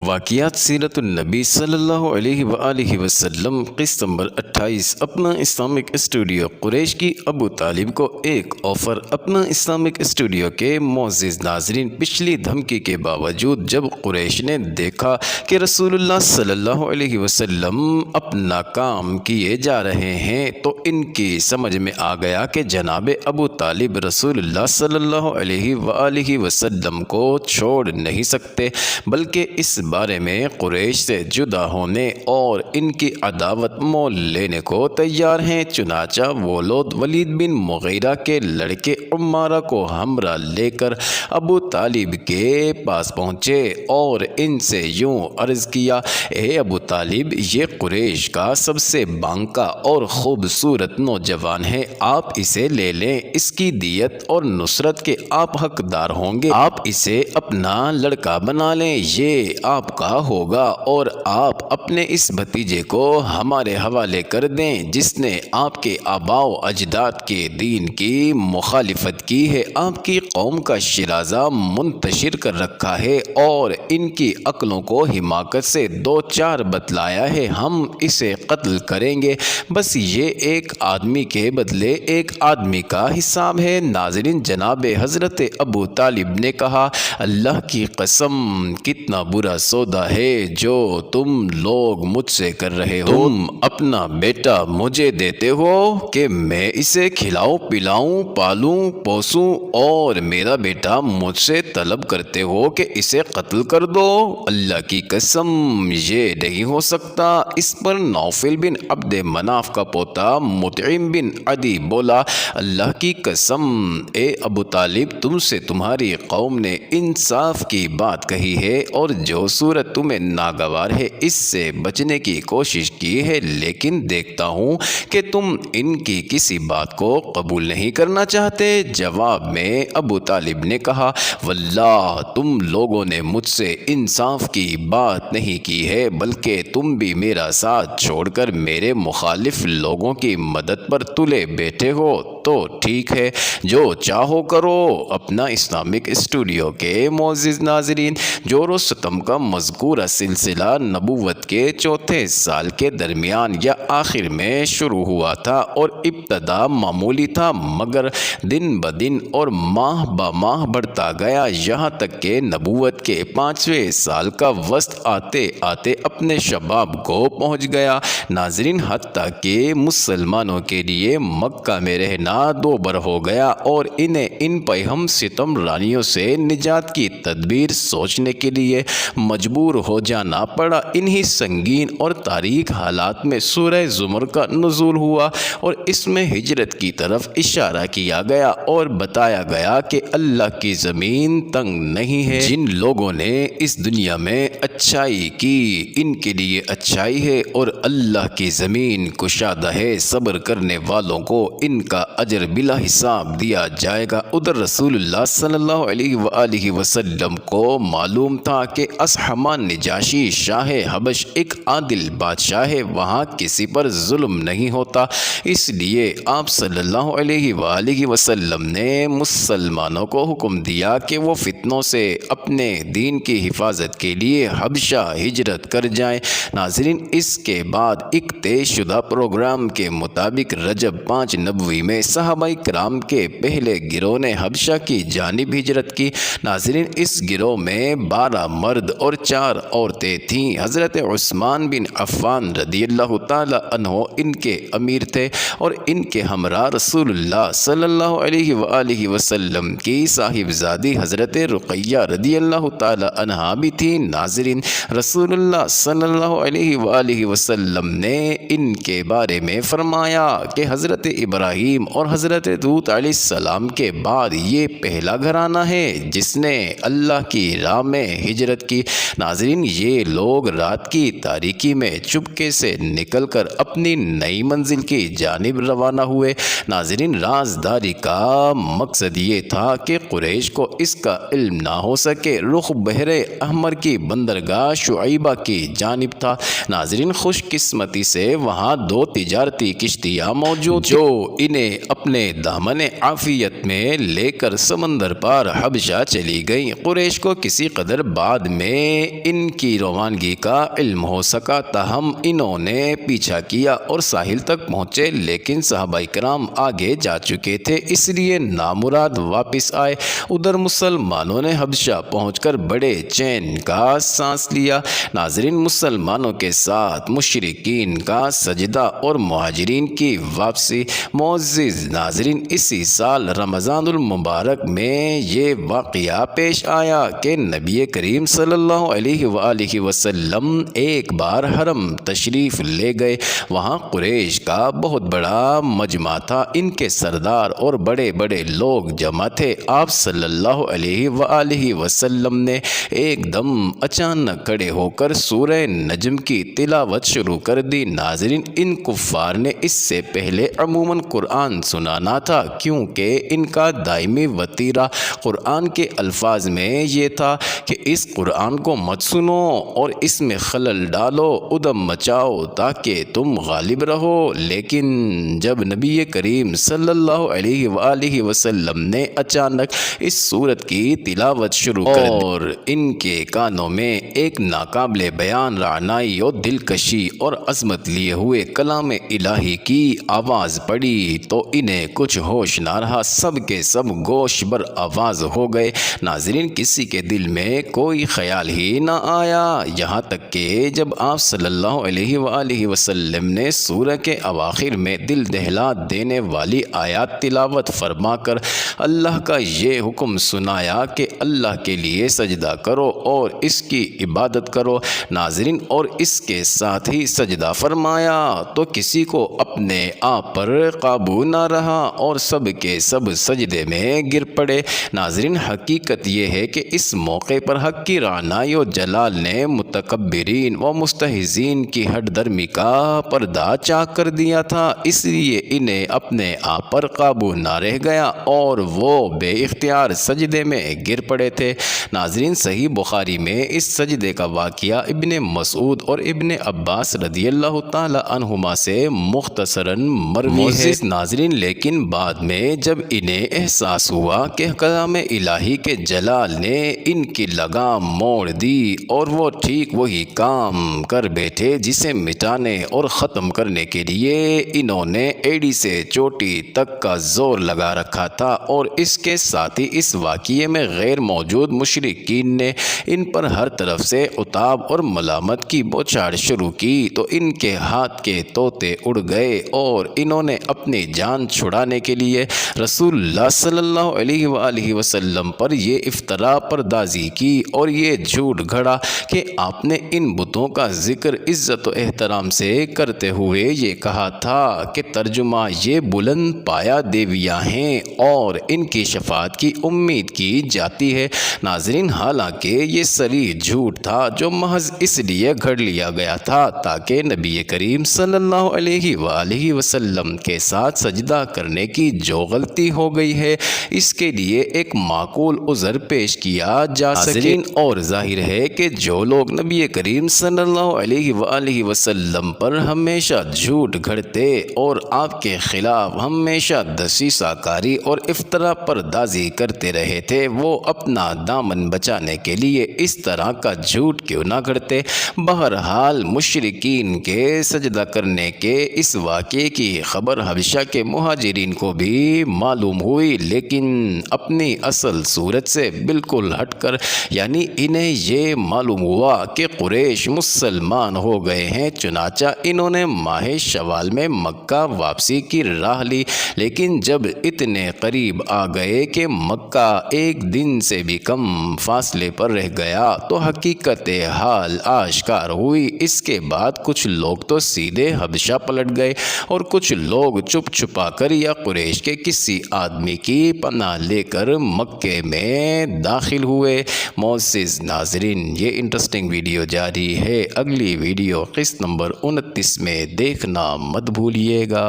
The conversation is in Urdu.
واقعات سیرت النبی صلی اللہ علیہ وآلہ وسلم قسط نمبر 28۔ اپنا اسلامک اسٹوڈیو قریش کی ابو طالب کو ایک آفر۔ اپنا اسلامک اسٹوڈیو کے معزز ناظرین، پچھلی دھمکی کے باوجود جب قریش نے دیکھا کہ رسول اللہ صلی اللہ علیہ وسلم اپنا کام کیے جا رہے ہیں تو ان کی سمجھ میں آ گیا کہ جناب ابو طالب رسول اللہ صلی اللہ علیہ وآلہ وسلم کو چھوڑ نہیں سکتے، بلکہ اس بارے میں قریش سے جدا ہونے اور ان کی عداوت مول لینے کو تیار ہیں۔ چنانچہ وہ لوگ ولید بن مغیرہ کے لڑکے عمارہ کو ہمراہ لے کر ابو طالب کے پاس پہنچے اور ان سے یوں عرض کیا: اے ابو طالب، یہ قریش کا سب سے بانکا اور خوبصورت نوجوان ہے، آپ اسے لے لیں، اس کی دیت اور نصرت کے آپ حقدار ہوں گے، آپ اسے اپنا لڑکا بنا لیں، یہ آپ کا ہوگا، اور آپ اپنے اس بھتیجے کو ہمارے حوالے کر دیں جس نے آپ کے آباء و اجداد کے دین کی مخالفت کی ہے، آپ کی قوم کا شیرازہ منتشر کر رکھا ہے اور ان کی عقلوں کو حماقت سے دو چار بتلایا ہے، ہم اسے قتل کریں گے، بس یہ ایک آدمی کے بدلے ایک آدمی کا حساب ہے۔ ناظرین، جناب حضرت ابو طالب نے کہا: اللہ کی قسم، کتنا برا سودا ہے جو تم لوگ مجھ سے کر رہے ہو، تم اپنا بیٹا مجھے دیتے ہو کہ میں اسے کھلاؤں پلاؤں پالوں پوسوں، اور میرا بیٹا مجھ سے طلب کرتے ہو کہ اسے قتل کر دو، اللہ کی قسم یہ نہیں ہو سکتا۔ اس پر نوفل بن عبد مناف کا پوتا مطعم بن عدی بولا: اللہ کی قسم اے ابو طالب، تم سے تمہاری قوم نے انصاف کی بات کہی ہے اور جو صورت تمہیں ناگوار ہے اس سے بچنے کی کوشش کی ہے، لیکن دیکھتا ہوں کہ تم ان کی کسی بات کو قبول نہیں کرنا چاہتے۔ جواب میں ابو طالب نے کہا: واللہ تم لوگوں نے مجھ سے انصاف کی بات نہیں کی ہے، بلکہ تم بھی میرا ساتھ چھوڑ کر میرے مخالف لوگوں کی مدد پر تلے بیٹھے ہو، تو ٹھیک ہے، جو چاہو کرو۔ اپنا اسلامک اسٹوڈیو کے معزز ناظرین، جور و ستم کا مذکورہ سلسلہ نبوت کے چوتھے سال کے درمیان یا آخر میں شروع ہوا تھا اور ابتدا معمولی تھا، مگر دن بدن اور ماہ با ماہ بڑھتا گیا، یہاں تک کہ نبوت کے 5ویں سال کا وسط آتے آتے اپنے شباب کو پہنچ گیا۔ ناظرین، حتیٰ کہ مسلمانوں کے لیے مکہ میں رہنا دوبر ہو گیا اور انہیں ان پیہم ستم رانیوں سے نجات کی تدبیر سوچنے کے لیے مجبور ہو جانا پڑا۔ انہی سنگین اور تاریک حالات میں سورہ زمر کا نزول ہوا اور اس میں ہجرت کی طرف اشارہ کیا گیا اور بتایا گیا کہ اللہ کی زمین تنگ نہیں ہے، جن لوگوں نے اس دنیا میں اچھائی کی ان کے لیے اچھائی ہے اور اللہ کی زمین کشادہ ہے، صبر کرنے والوں کو ان کا اجر بلا حساب دیا جائے گا۔ ادھر رسول اللہ صلی اللہ علیہ وآلہ وسلم کو معلوم تھا کہ اصحمان نجاشی شاہ حبش ایک عادل بادشاہ ہے، وہاں کسی پر ظلم نہیں ہوتا، اس لیے آپ صلی اللہ علیہ وآلہ وسلم نے مسلمانوں کو حکم دیا کہ وہ فتنوں سے اپنے دین کی حفاظت کے لیے حبشہ ہجرت کر جائیں۔ ناظرین، اس کے بعد ایک طے شدہ پروگرام کے مطابق رجب 5 نبوی میں صحابہ کرام کے پہلے گروہ نے حبشہ کی جانب ہجرت کی۔ ناظرین، اس گروہ میں 12 مرد اور 4 عورتیں تھیں۔ حضرت عثمان بن عفان رضی اللہ تعالی عنہ ان کے امیر تھے اور ان کے ہمراہ رسول اللہ صلی اللہ علیہ وآلہ وسلم کی صاحبزادی حضرت رقیہ رضی اللہ تعالی عنہا بھی تھیں۔ ناظرین، رسول اللہ صلی اللہ علیہ وآلہ وسلم نے ان کے بارے میں فرمایا کہ حضرت ابراہیم اور حضرت لوط علیہ السلام کے بعد یہ پہلا گھرانہ ہے جس نے اللہ کی راہ میں ہجرت کی۔ ناظرین، یہ لوگ رات کی تاریکی میں چپکے سے نکل کر اپنی نئی منزل کی جانب روانہ ہوئے۔ ناظرین، رازداری کا مقصد یہ تھا کہ قریش کو اس کا علم نہ ہو سکے۔ رخ بحر احمر کی بندرگاہ شعیبہ کی جانب تھا۔ ناظرین، خوش قسمتی سے وہاں 2 تجارتی کشتیاں موجود جو انہیں اپنے دامن عافیت میں لے کر سمندر پار حبشہ چلی گئیں۔ قریش کو کسی قدر بعد میں ان کی روانگی کا علم ہو سکا، تاہم انہوں نے پیچھا کیا اور ساحل تک پہنچے، لیکن صحابہ کرام آگے جا چکے تھے، اس لیے نامراد واپس آئے۔ ادھر مسلمانوں نے حبشہ پہنچ کر بڑے چین کا سانس لیا۔ ناظرین، مسلمانوں کے ساتھ مشرکین کا سجدہ اور مہاجرین کی واپسی۔ معزز ناظرین، اسی سال رمضان المبارک میں یہ واقعہ پیش آیا کہ نبی کریم صلی اللہ علیہ وآلہ وسلم ایک بار حرم تشریف لے گئے۔ وہاں قریش کا بہت بڑا مجمع تھا، ان کے سردار اور بڑے بڑے لوگ جمع تھے۔ آپ صلی اللہ علیہ وآلہ وسلم نے ایک دم اچانک کھڑے ہو کر سورہ نجم کی تلاوت شروع کر دی۔ ناظرین، ان کفار نے اس سے پہلے عموماً قرآن سنانا تھا، کیونکہ ان کا دائمی وتیرہ قرآن کے الفاظ میں یہ تھا کہ اس قرآن کو مت سنو اور اس میں خلل ڈالو، ادم مچاؤ تاکہ تم غالب رہو۔ لیکن جب نبی کریم صلی اللہ علیہ وآلہ وسلم نے اچانک اس سورت کی تلاوت شروع کر دی اور ان کے کانوں میں ایک ناقابل بیان رعنائی اور دلکشی اور عظمت لیے ہوئے کلام الہی کی آواز پڑی تو انہیں کچھ ہوش نہ رہا، سب کے سب گوش بر آواز ہو گئے۔ ناظرین، کسی کے دل میں کوئی خیال ہی نہ آیا، یہاں تک کہ جب آپ صلی اللہ علیہ وآلہ وسلم نے سورہ کے اواخر میں دل دہلا دینے والی آیات تلاوت فرما کر اللہ کا یہ حکم سنایا کہ اللہ کے لیے سجدہ کرو اور اس کی عبادت کرو، ناظرین، اور اس کے ساتھ ہی سجدہ فرمایا تو کسی کو اپنے آپ پر قابو نہ رہا اور سب کے سب سجدے میں گر پڑے۔ ناظرین، حقیقت یہ ہے کہ اس موقع پر حق کی رعنائی و جلال نے متکبرین و مستہزئین کی ہٹ درمی کا پردہ چاک کر دیا تھا، اس لیے انہیں اپنے آپ پر قابو نہ رہ گیا اور وہ بے اختیار سجدے میں گر پڑے تھے۔ ناظرین، صحیح بخاری میں اس سجدے کا واقعہ ابن مسعود اور ابن عباس رضی اللہ تعالی عنہما سے مختصراً مروی ہے۔ ناظرین، لیکن بعد میں جب انہیں احساس ہوا کہ کلام الہی کے جلال نے ان کی لگام موڑ دی اور وہ ٹھیک وہی کام کر بیٹھے جسے مٹانے اور ختم کرنے کے لیے انہوں نے ایڑی سے چوٹی تک کا زور لگا رکھا تھا، اور اس کے ساتھ ہی اس واقعے میں غیر موجود مشرکین نے ان پر ہر طرف سے عتاب اور ملامت کی بوچھاڑ شروع کی تو ان کے ہاتھ کے طوطے اڑ گئے اور انہوں نے اپنی جان چھڑانے کے لیے رسول اللہ صلی اللہ علیہ وآلہ وسلم پر یہ افترا پردازی کی اور یہ جھوٹ گھڑا کہ آپ نے ان بتوں کا ذکر عزت و احترام سے کرتے ہوئے یہ کہا تھا کہ ترجمہ یہ بلند پایا دیویاں ہیں اور ان کی شفاعت کی امید کی جاتی ہے۔ ناظرین، حالانکہ یہ صریح جھوٹ تھا جو محض اس لیے گھڑ لیا گیا تھا تاکہ نبی کریم صلی اللہ علیہ وآلہ وسلم کے ساتھ سجدہ کرنے کی جو غلطی ہو گئی ہے اس کے لیے ایک معقول عذر پیش کیا جا سکے، اور ظاہر ہے کہ جو لوگ نبی کریم صلی اللہ علیہ وآلہ وسلم پر ہمیشہ جھوٹ گھڑتے اور آپ کے خلاف ہمیشہ دسیسہ کاری اور افترا پردازی کرتے رہے تھے، وہ اپنا دامن بچانے کے لیے اس طرح کا جھوٹ کیوں نہ گھڑتے۔ بہرحال مشرکین کے سجدہ کرنے کے اس واقعے کی خبر حبشہ کے مہاجرین کو بھی معلوم ہوئی، لیکن اپنی اصل صورت سے بالکل ہٹ کر، یعنی انہیں یہ معلوم ہوا کہ قریش مسلمان ہو گئے ہیں، چنانچہ انہوں نے ماہ شوال میں مکہ واپسی کی راہ لی، لیکن جب اتنے قریب آ گئے کہ مکہ ایک دن سے بھی کم فاصلے پر رہ گیا تو حقیقت حال آشکار ہوئی۔ اس کے بعد کچھ لوگ تو سیدھے حبشہ پلٹ گئے اور کچھ لوگ چھپ چھپا کر یا قریش کے کسی آدمی کی پناہ لے کر مکے میں داخل ہوئے۔ معزز ناظرین، یہ انٹرسٹنگ ویڈیو جاری ہے، اگلی ویڈیو قسط نمبر 29 میں دیکھنا مت بھولیے گا۔